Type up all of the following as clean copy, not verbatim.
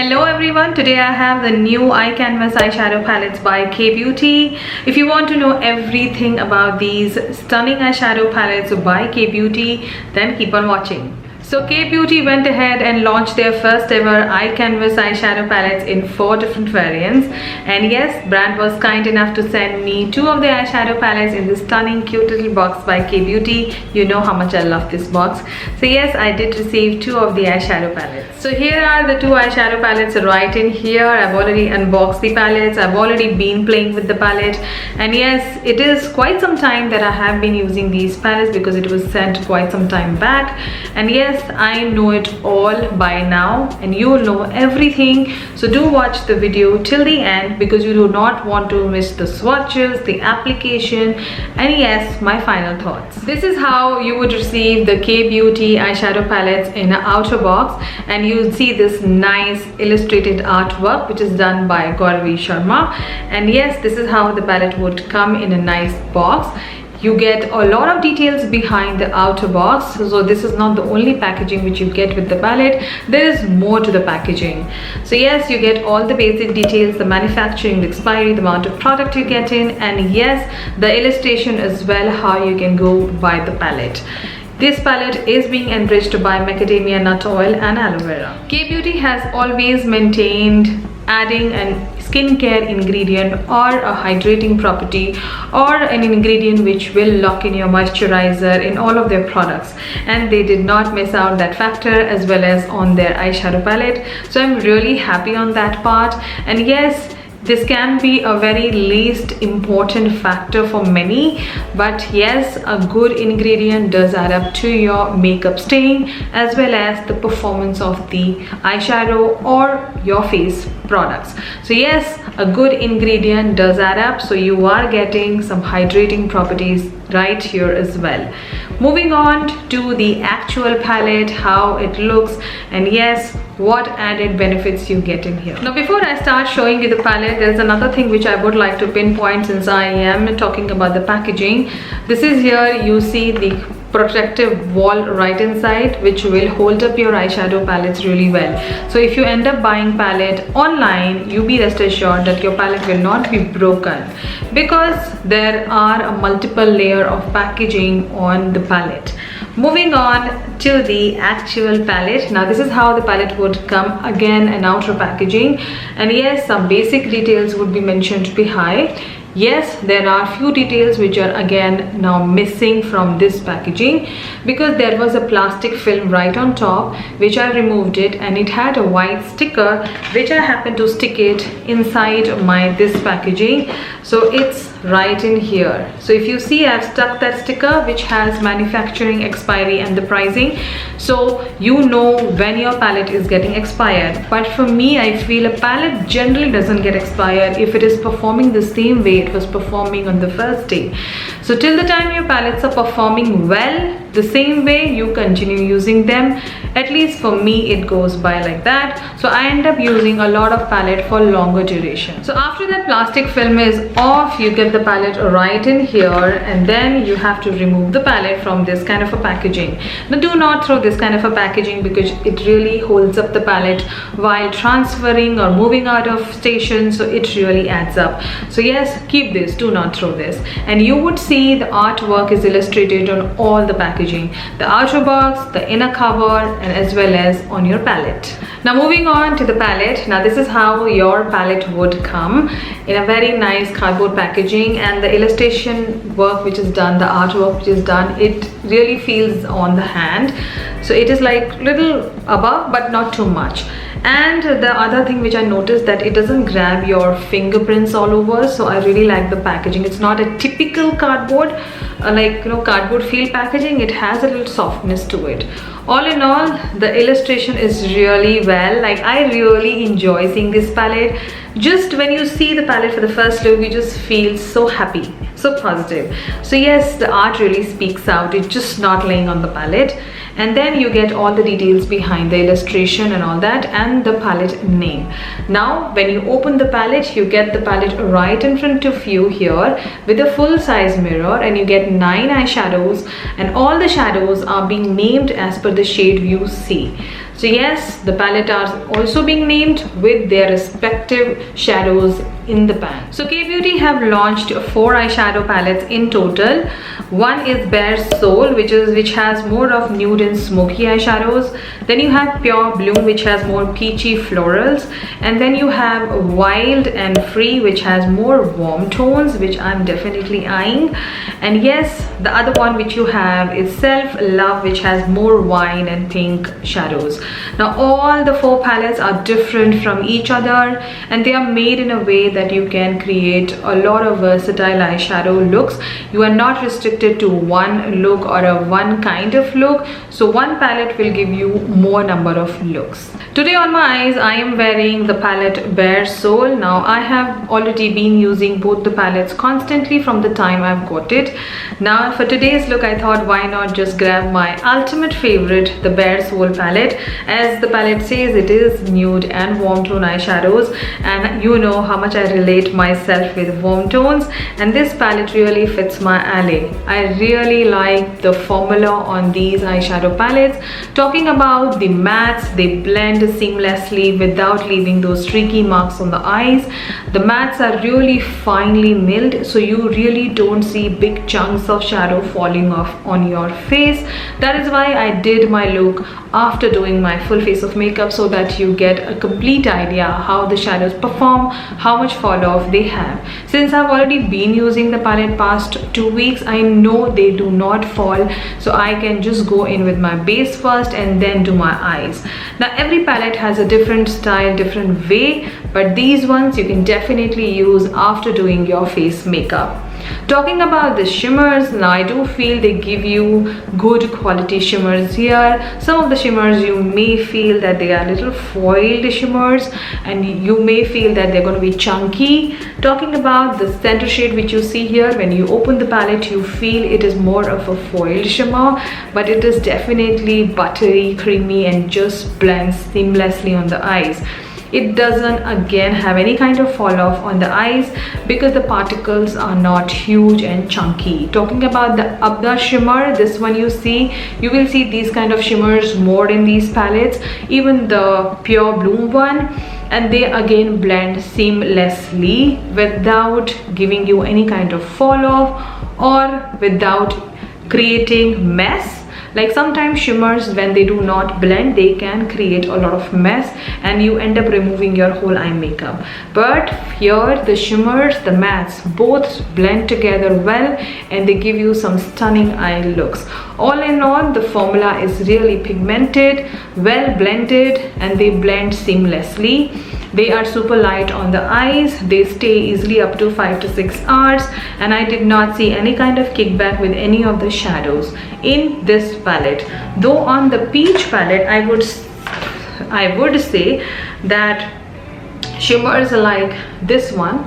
Hello everyone, today I have the new Eye Canvas eyeshadow palettes by Kay Beauty. If you want to know everything about these stunning eyeshadow palettes by Kay Beauty, then keep on watching. So Kay Beauty went ahead and launched their first ever Eye Canvas eyeshadow palettes in 4 different variants. And yes, brand was kind enough to send me 2 of the eyeshadow palettes in this stunning cute little box by Kay Beauty. You know how much I love this box. So yes, I did receive 2 of the eyeshadow palettes. So here are the 2 eyeshadow palettes right in here. I've already unboxed the palettes. I've already been playing with the palette. And yes, it is quite some time that I have been using these palettes because it was sent quite some time back. And yes, I know it all by now and you will know everything, so do watch the video till the end because you do not want to miss the swatches, the application, and yes, my final thoughts. This is how you would receive the Kay Beauty eyeshadow palettes in an outer box, and you will see this nice illustrated artwork which is done by Gauravi Sharma. And yes, this is how the palette would come in a nice box. You get a lot of details behind the outer box, so this is not the only packaging which you get with the palette. There is more to the packaging. So yes, you get all the basic details, the manufacturing, the expiry, the amount of product you get in, and yes, the illustration as well, how you can go by the palette. This palette is being enriched by macadamia nut oil and aloe vera. Kay Beauty has always maintained adding an skincare ingredient or a hydrating property or an ingredient which will lock in your moisturizer in all of their products, and they did not miss out that factor as well as on their eyeshadow palette. So I'm really happy on that part. And yes, this can be a very least important factor for many, but yes, a good ingredient does add up to your makeup staying as well as the performance of the eyeshadow or your face products. So yes, a good ingredient does add up, so you are getting some hydrating properties right here as well. Moving on to the actual palette, how it looks, and yes, what added benefits you get in here. Now before I start showing you the palette, there's another thing which I would like to pinpoint since I am talking about the packaging. This is here you see the protective wall right inside which will hold up your eyeshadow palettes really well. So if you end up buying palette online, you be rest assured that your palette will not be broken because there are a multiple layer of packaging on the palette. Moving on to the actual palette. Now this is how the palette would come, again an outer packaging, and yes, some basic details would be mentioned behind. Yes, there are few details which are again now missing from this packaging because there was a plastic film right on top which I removed it, and it had a white sticker which I happened to stick it inside this packaging. So it's right in here. So if you see, I've stuck that sticker which has manufacturing expiry and the pricing, so you know when your palette is getting expired. But for me, I feel a palette generally doesn't get expired if it is performing the same way it was performing on the first day. So till the time your palettes are performing well the same way, you continue using them. At least for me it goes by like that, so I end up using a lot of palette for longer duration. So after that plastic film is off, you get the palette right in here, and then you have to remove the palette from this kind of a packaging. Now do not throw this kind of a packaging because it really holds up the palette while transferring or moving out of station, so it really adds up. So yes, keep this, do not throw this. And you would see the artwork is illustrated on all the packaging, the outer box, the inner cover, and as well as on your palette. Now moving on to the palette. Now this is how your palette would come in a very nice cardboard packaging, and the illustration work which is done, the artwork which is done, it really feels on the hand. So it is like little above but not too much. And the other thing which I noticed, that it doesn't grab your fingerprints all over, so I really like the packaging. It's not a typical cardboard cardboard feel packaging. It has a little softness to it. All in all, the illustration is really well. Like, I really enjoy seeing this palette. Just when you see the palette for the first look, you just feel so happy, so positive. So yes, the art really speaks out. It's just not laying on the palette. And then you get all the details behind the illustration and all that, and the palette name. Now when you open the palette, you get the palette right in front of you here with a full size mirror, and you get 9 eyeshadows, and all the shadows are being named as per the shade you see. So yes, the palette are also being named with their respective shadows in the pan. So K Beauty have launched 4 eyeshadow palettes in total. One is Bare Soul, which has more of nude and smoky eyeshadows. Then you have Pure Bloom, which has more peachy florals, and then you have Wild and Free, which has more warm tones, which I'm definitely eyeing. And yes, the other one which you have is Self Love, which has more wine and pink shadows. Now all the 4 palettes are different from each other, and they are made in a way that you can create a lot of versatile eyeshadow looks. You are not restricted to one look or a one kind of look, so one palette will give you more number of looks. Today on my eyes I am wearing the palette Bare Soul. Now I have already been using both the palettes constantly from the time I've got it. Now for today's look I thought why not just grab my ultimate favorite, the Bare Soul palette. As the palette says, it is nude and warm tone eyeshadows, and you know how much I relate myself with warm tones, and this palette really fits my alley. I really like the formula on these eyeshadow palettes. Talking about the mattes, they blend seamlessly without leaving those streaky marks on the eyes. The mattes are really finely milled, so you really don't see big chunks of shadow falling off on your face. That is why I did my look after doing my full face of makeup, so that you get a complete idea how the shadows perform, how much fall off they have. Since I've already been using the palette past 2 weeks, I know they do not fall, so I can just go in with my base first and then do my eyes. Now every palette has a different style, different way, but these ones you can definitely use after doing your face makeup. Talking about the shimmers, now I do feel they give you good quality shimmers here. Some of the shimmers you may feel that they are little foiled shimmers, and you may feel that they're going to be chunky. Talking about the center shade which you see here, when you open the palette you feel it is more of a foiled shimmer, but it is definitely buttery, creamy, and just blends seamlessly on the eyes. It doesn't again have any kind of fall off on the eyes because the particles are not huge and chunky. Talking about the Abda shimmer, this one you will see these kind of shimmers more in these palettes, even the Pure Bloom one, and they again blend seamlessly without giving you any kind of fall off or without creating mess. Like sometimes shimmers, when they do not blend, they can create a lot of mess and you end up removing your whole eye makeup. But here the shimmers, the mattes, both blend together well and they give you some stunning eye looks. All in all, the formula is really pigmented, well blended, and they blend seamlessly. They are super light on the eyes, they stay easily up to 5 to 6 hours, and I did not see any kind of kickback with any of the shadows in this palette. Though on the peach palette I would say that shimmers like this one,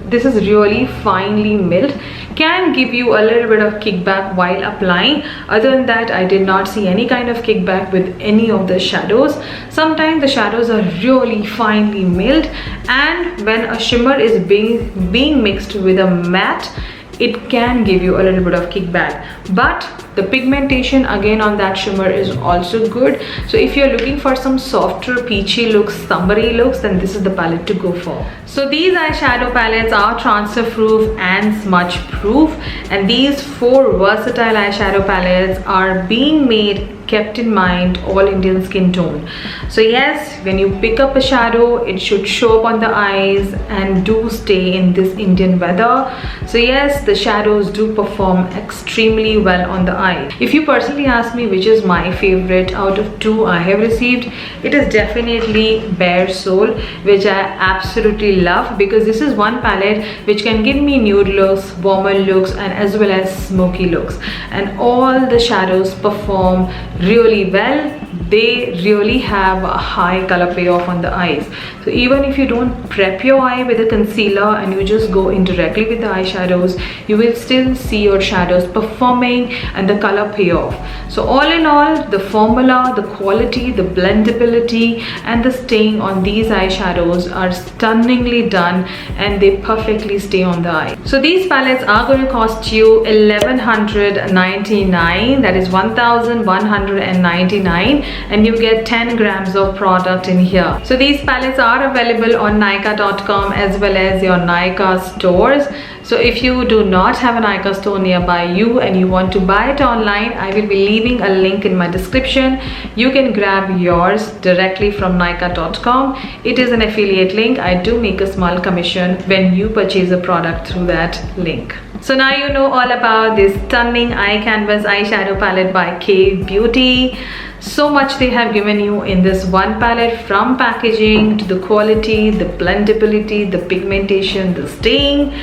this is really finely milled, can give you a little bit of kickback while applying. Other than that, I did not see any kind of kickback with any of the shadows. Sometimes the shadows are really finely milled, and when a shimmer is being mixed with a matte, it can give you a little bit of kickback, but the pigmentation again on that shimmer is also good. So if you're looking for some softer peachy looks, summery looks, then this is the palette to go for. So these eyeshadow palettes are transfer proof and smudge proof, and these 4 versatile eyeshadow palettes are being made kept in mind all Indian skin tone. So yes, when you pick up a shadow, it should show up on the eyes and do stay in this Indian weather. So yes, the shadows do perform extremely well on the eye. If you personally ask me which is my favorite out of 2 I have received, it is definitely Bare Soul, which I absolutely love, because this is one palette which can give me nude looks, warmer looks, and as well as smoky looks, and all the shadows perform really well. They really have a high color payoff on the eyes. So even if you don't prep your eye with a concealer and you just go in directly with the eyeshadows, you will still see your shadows performing and the color payoff. So all in all, the formula, the quality, the blendability, and the staying on these eyeshadows are stunningly done, and they perfectly stay on the eye. So these palettes are going to cost you $1,199, that is 1,199 $299 and you get 10 grams of product in here. So these palettes are available on Nykaa.com as well as your Nykaa stores. So if you do not have a Nykaa store nearby you and you want to buy it online, I will be leaving a link in my description. You can grab yours directly from Nykaa.com. It is an affiliate link. I do make a small commission when you purchase a product through that link. So now you know all about this stunning eye canvas eyeshadow palette by K Beauty. So much they have given you in this one palette, from packaging to the quality, the blendability, the pigmentation, the staying,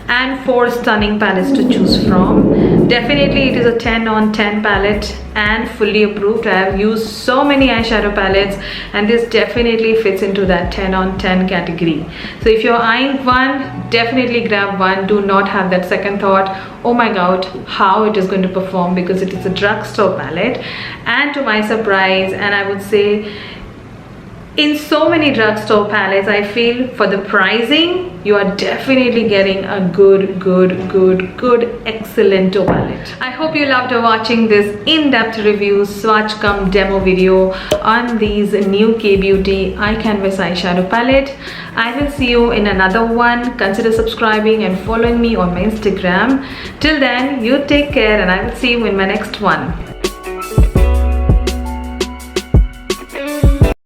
and 4 stunning palettes to choose from. Definitely it is a 10 on 10 palette and fully approved. I have used so many eyeshadow palettes and this definitely fits into that 10 on 10 category. So if you're eyeing one, definitely grab one. Do not have that second thought, oh my god, how it is going to perform, because it is a drugstore palette. And to my surprise, and I would say in so many drugstore palettes, I feel for the pricing you are definitely getting a good excellent palette. I hope you loved watching this in-depth review swatch cum demo video on these new K Beauty eye canvas eyeshadow palette. I will see you in another one. Consider subscribing and following me on my Instagram. Till then, you take care and I will see you in my next one.